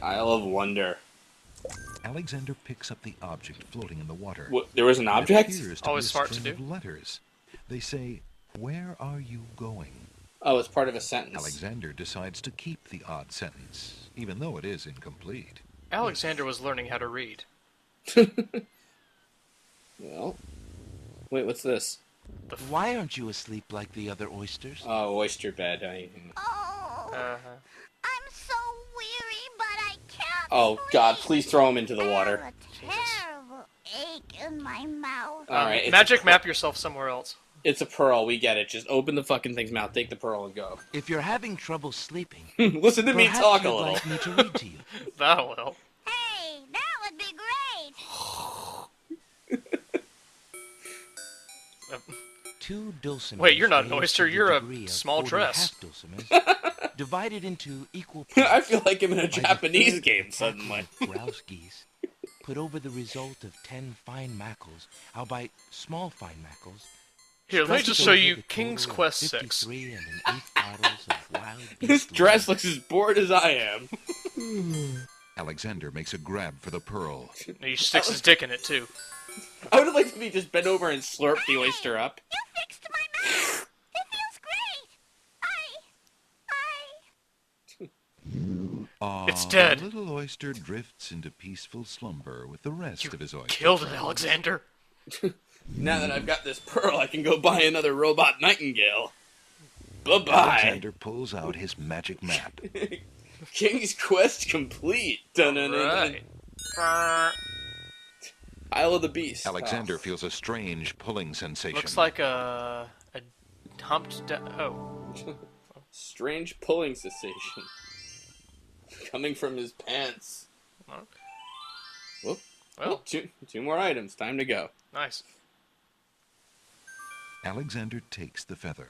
Isle of Wonder. Alexander picks up the object floating in the water. What, there was an It object? appears to Always be a smart to string do. of letters. They say, "Where are you going?" Oh, it's part of a sentence. Alexander decides to keep the odd sentence, even though it is incomplete. Alexander was learning how to read. Well, wait, what's this? Why aren't you asleep like the other oysters? Oh, oyster bed. Oh, Uh-huh. I'm so weary, but I can't Oh, sleep. God, please throw him into the water. I have a terrible ache in my mouth. All right, it's Magic a map yourself somewhere else. It's a pearl, we get it. Just open the fucking thing's mouth, take the pearl, and go. If you're having trouble sleeping, Listen to me perhaps talk a you'd little. like me to read to you. That'll help. Hey, that would be great. 2 dulcimers. Wait, you're not an raised oyster, to the you're a degree of small 40 dress. half dulcimers, divided into equal I parts. feel like I'm in a by the Japanese third game half suddenly. of grouse geese, put over the result of 10 fine mackles, albeit small fine mackles. Here, let me strike just it show over you the King's total of Quest 6. 53 and an eighth bottles of wild This beast dress liquor. looks as bored as I am. Alexander makes a grab for the pearl. He sticks his dick in it, too. I would like to be just bent over and slurp the oyster up. You fixed my mouth. It feels great. Aw, It's dead. The little oyster drifts into peaceful slumber with the rest of his oyster Killed it, friends. Alexander. Now that I've got this pearl, I can go buy another robot nightingale. Bye-bye. Alexander pulls out his magic map. King's Quest complete. Dun-dun-dun-dun. Right. Isle of the Beast. Alexander Oh. feels a strange pulling sensation. Looks like a humped... Strange pulling sensation. Coming from his pants. Oh. Whoop. Well, Two more items. Time to go. nice. Alexander takes the feather.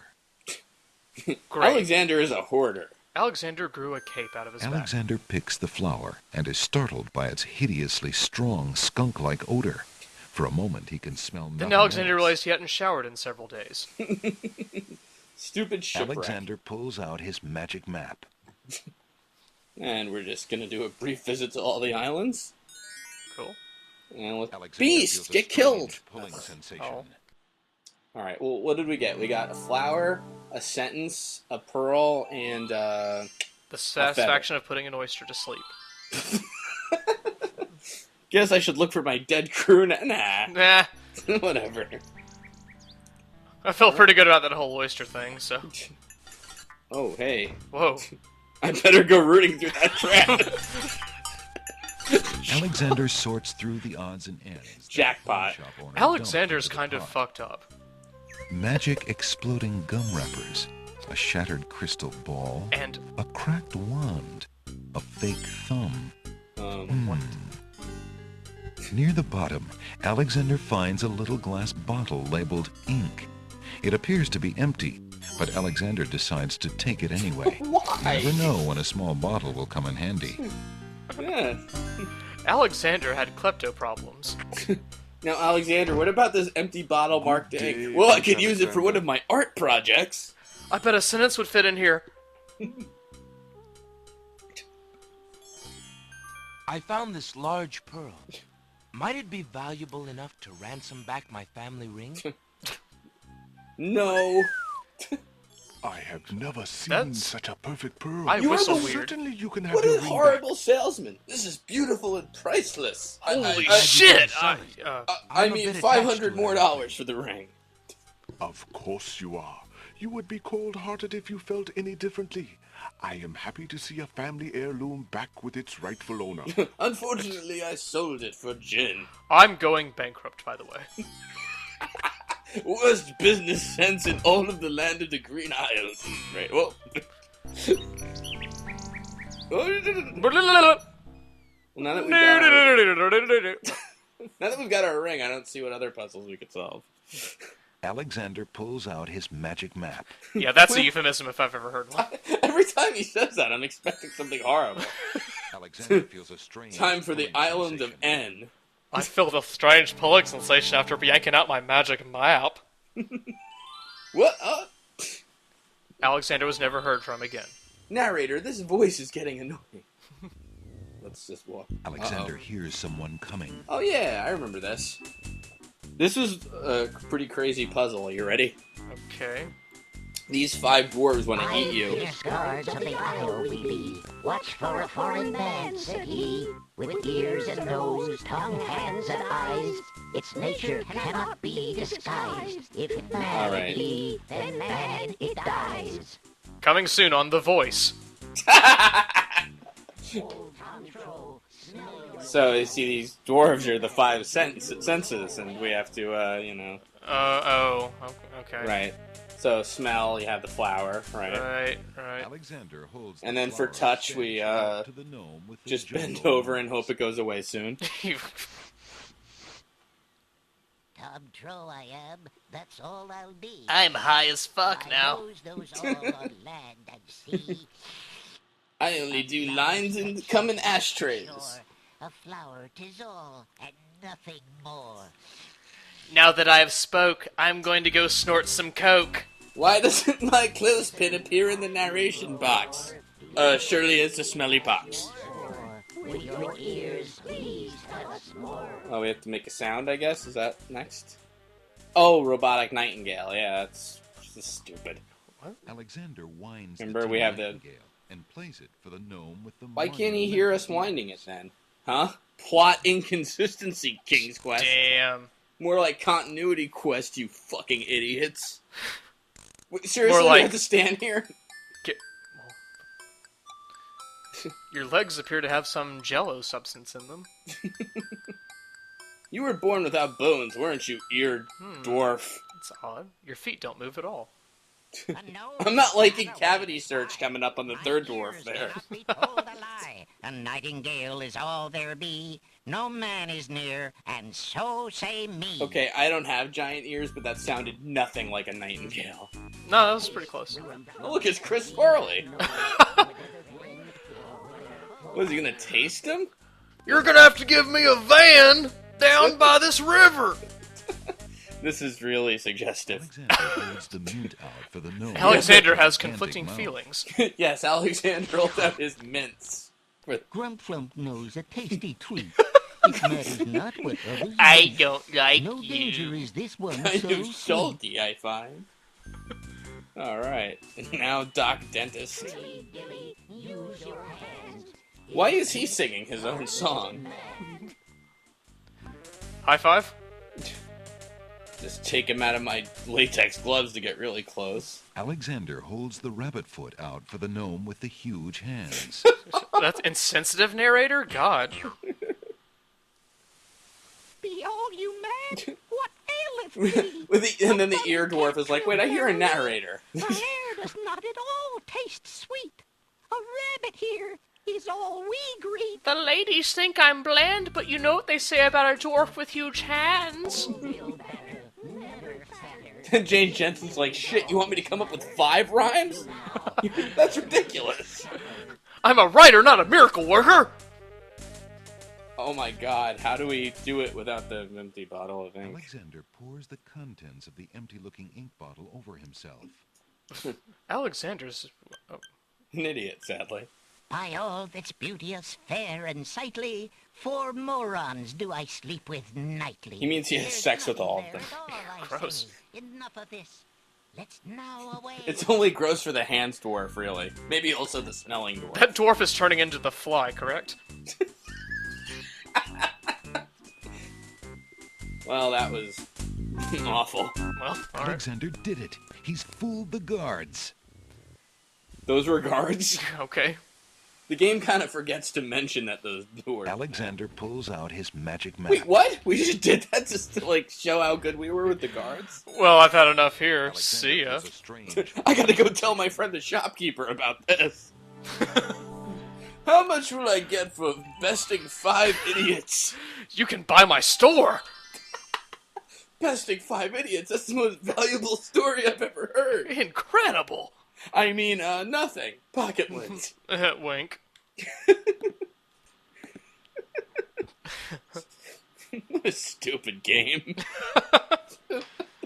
Great. Alexander is a hoarder. Alexander grew a cape out of his back. Alexander picks the flower and is startled by its hideously strong skunk-like odor. For a moment, he can smell nothing Then Alexander else. realized he hadn't showered in several days. Stupid shipwreck. Alexander pulls out his magic map. And we're just gonna do a brief visit to all the islands. Cool. And let's... Alexander Beast, feels a get strange killed! Pulling sensation. Oh. Alright, well, what did we get? We got a flower, a sentence, a pearl, and, The satisfaction of putting an oyster to sleep. Guess I should look for my dead crew now. Nah. Nah. Whatever. I felt pretty good about that whole oyster thing, so... Oh, hey. Whoa. I better go rooting through that trap. Alexander sorts through the odds and ends. that Jackpot. pawn shop owner Alexander's dumped into kind the of pot. fucked up. Magic exploding gum wrappers, a shattered crystal ball, And a cracked wand, a fake thumb. What? Near the bottom, Alexander finds a little glass bottle labeled ink. It appears to be empty, but Alexander decides to take it anyway. Why? You never know when a small bottle will come in handy. Yeah. Alexander had klepto problems. Now, Alexander, what about this empty bottle marked ink? Well, I could use it for one of my art projects. I bet a sentence would fit in here. I found this large pearl. Might it be valuable enough to ransom back my family ring? No. I have never seen That's- such a perfect pearl. I You are whistle the- weird. Certainly you can have What your a ring horrible salesman. This is beautiful and priceless. Holy I shit! sorry. I I'm a mean, bit attached $500 to more it. dollars for the ring. back. Of course you are. You would be cold-hearted if you felt any differently. I am happy to see a family heirloom back with its rightful owner. Unfortunately, I sold it for gin. I'm going bankrupt, by the way. Worst business sense in all of the land of the Green Isles. Right, well. Well, now that we've got our ring, I don't see what other puzzles we could solve. Alexander pulls out his magic map. Yeah, that's a euphemism if I've ever heard one. Every time he says that, I'm expecting something horrible. Alexander feels a strange Time for the pulling island of sensation. N. I feel the strange pulling sensation after yanking out my magic map. What? Alexander was never heard from again. Narrator, this voice is getting annoying. let's just walk. Alexander hears someone coming. Oh yeah, I remember this. This was a pretty crazy puzzle. You ready? Okay. These 5 dwarves want to eat you. Fierce guards of the isle we be. Watch for a foreign man, said he. With ears and nose, tongue, hands, and eyes. Its nature cannot be disguised. If man Alright. it be, then man it dies. Coming soon on The Voice. So you see, these dwarves are the 5 senses, and we have to, you know. Okay. Right. So smell, you have the flower, right? Right. Alexander holds And the then for flower touch, we to the gnome with his just bend jungle over and arms. hope it goes away soon. Tom Trow I am, that's all I'll be. I'm high as fuck My now. nose knows all on land and sea. I only do lines and come in ashtrays. Sure, a flower 'tis all, and nothing more. Now that I have spoke, I'm going to go snort some coke. Why doesn't my clothespin appear in the narration box? Surely it's a smelly box. With your ears, please tell us more. Oh, we have to make a sound, I guess? Is that next? Oh, robotic nightingale. Yeah, that's stupid. Alexander winds Remember, the we have the- nightingale and plays it for the gnome with the Why can't he hear us monumental winding it ears. then? Huh? Plot inconsistency, King's Quest. Damn. More like continuity quest, you fucking idiots. Wait, seriously, More like- we have to stand here? Your legs appear to have some jello substance in them. You were born without bones, weren't you, ear dwarf? It's odd. Your feet don't move at all. I'm not liking cavity search coming up on the third dwarf there. Be told a lie. A nightingale is all there be. No man is near, and so say me. Okay, I don't have giant ears, but that sounded nothing like a nightingale. No, that was pretty close. Oh, look, it's Chris Farley. Was he gonna taste him? You're gonna have to give me a van down by this river. This is really suggestive. Alexander holds the mint out for the gnome. Alexander has Gigantic conflicting mouth. feelings. Yes, Alexander rolled out his mints. Grumpflump knows a tasty treat. It matters not what others I eat. don't like No danger you. is this one Kind so of sweet. salty, I find. Alright, now Doc Dentist. Why is he singing his own song? High five? Just take him out of my latex gloves to get really close. Alexander holds the rabbit foot out for the gnome with the huge hands. That's insensitive, narrator? God. Be all you mad? What aileth thee? And then the ear dwarf is like, wait, I hear a narrator. The air does not at all taste sweet. A rabbit here is all we greet. The ladies think I'm bland, but you know what they say about a dwarf with huge hands. And Jane Jensen's like, shit, you want me to come up with 5 rhymes? That's ridiculous. I'm a writer, not a miracle worker. Oh my god, how do we do it without the empty bottle of ink? Alexander pours the contents of the empty-looking ink bottle over himself. Alexander's... Oh. An idiot, sadly. By all that's beauteous, fair, and sightly, 4 morons do I sleep with nightly. He means he has There's sex with nothing all of there them. at all, I Gross. say. Enough of this. Let's now away. It's only gross for the hands dwarf, really. Maybe also the smelling dwarf. That dwarf is turning into the fly, correct? Well, that was awful. Well, alright. Alexander did it. He's fooled the guards. Those were guards. Okay. The game kind of forgets to mention that those were. Alexander pulls out his magic map. Wait, what? We just did that just to, like, show how good we were with the guards? Well, I've had enough here. Alexander See ya. pulls a strange I gotta go tell my friend the shopkeeper about this. How much will I get for besting 5 idiots? You can buy my store! Besting 5 idiots? That's the most valuable story I've ever heard. Incredible! I mean, nothing. Pocket lint. Wink. What a stupid game.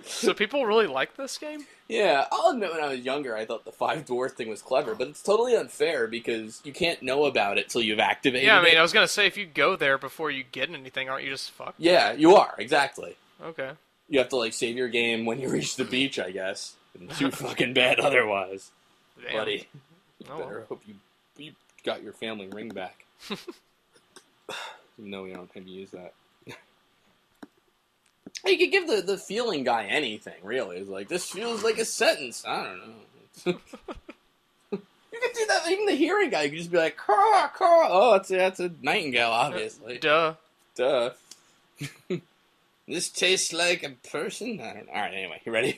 So people really like this game? Yeah, I'll admit when I was younger, I thought the 5 dwarf thing was clever, but it's totally unfair because you can't know about it till you've activated Yeah, I mean, it. I was gonna say, if you go there before you get anything, aren't you just fucked? Yeah, you are, exactly. Okay. You have to, like, save your game when you reach the beach, I guess. And too fucking bad otherwise. Damn. Buddy, you Oh, better hope you got your family ring back. No, we don't have to use that. You could give the feeling guy anything, really. It's like, this feels like a sentence. I don't know. You could do that, even the hearing guy. You could just be like, caw, caw. Oh, that's a nightingale, obviously. Duh. Duh. This tastes like a person? I don't know. Alright, anyway, you ready?